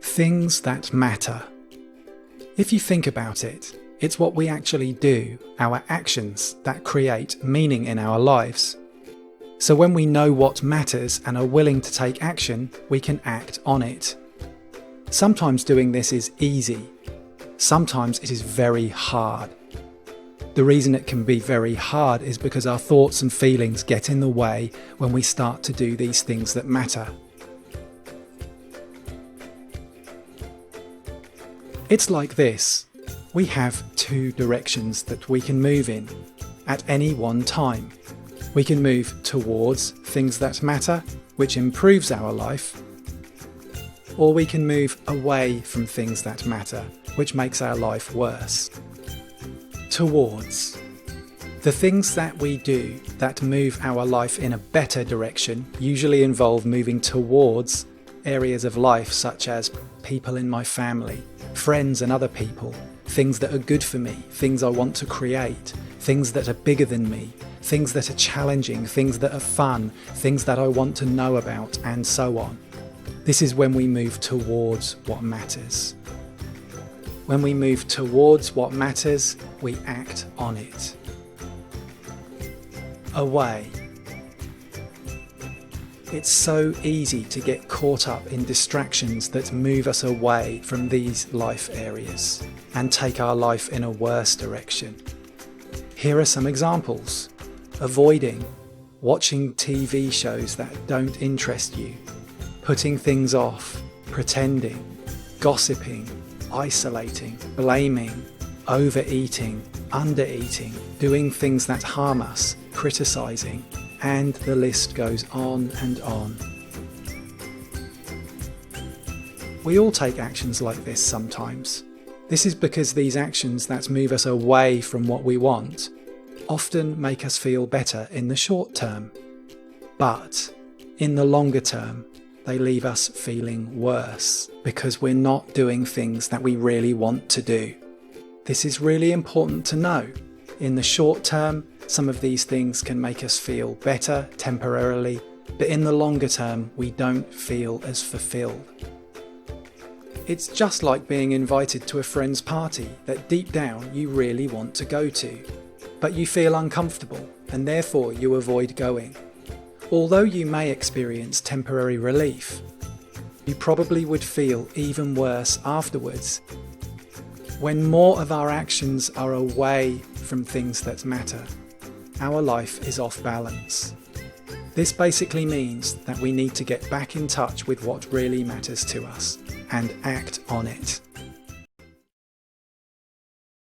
Things that matter. If you think about it, it's what we actually do, our actions, that create meaning in our lives. So when we know what matters and are willing to take action, we can act on it. Sometimes doing this is easy. Sometimes it is very hard. The reason it can be very hard is because our thoughts and feelings get in the way when we start to do these things that matter. It's like this. We have two directions that we can move in at any one time. We can move towards things that matter, which improves our life, or we can move away from things that matter, which makes our life worse. Towards. The things that we do that move our life in a better direction usually involve moving towards areas of life such as people in my family, friends and other people, things that are good for me, things I want to create, things that are bigger than me, things that are challenging, things that are fun, things that I want to know about, and so on. This is when we move towards what matters. When we move towards what matters, we act on it. Away. It's so easy to get caught up in distractions that move us away from these life areas and take our life in a worse direction. Here are some examples. Avoiding, watching TV shows that don't interest you, putting things off, pretending, gossiping, isolating, blaming, overeating, undereating, doing things that harm us, criticizing, and the list goes on and on. We all take actions like this sometimes. This is because these actions that move us away from what we want often make us feel better in the short term. But in the longer term, they leave us feeling worse because we're not doing things that we really want to do. This is really important to know. In the short term, some of these things can make us feel better temporarily, but in the longer term, we don't feel as fulfilled. It's just like being invited to a friend's party that deep down you really want to go to, but you feel uncomfortable and therefore you avoid going. Although you may experience temporary relief, you probably would feel even worse afterwards. When more of our actions are away from things that matter, our life is off balance. This basically means that we need to get back in touch with what really matters to us and act on it.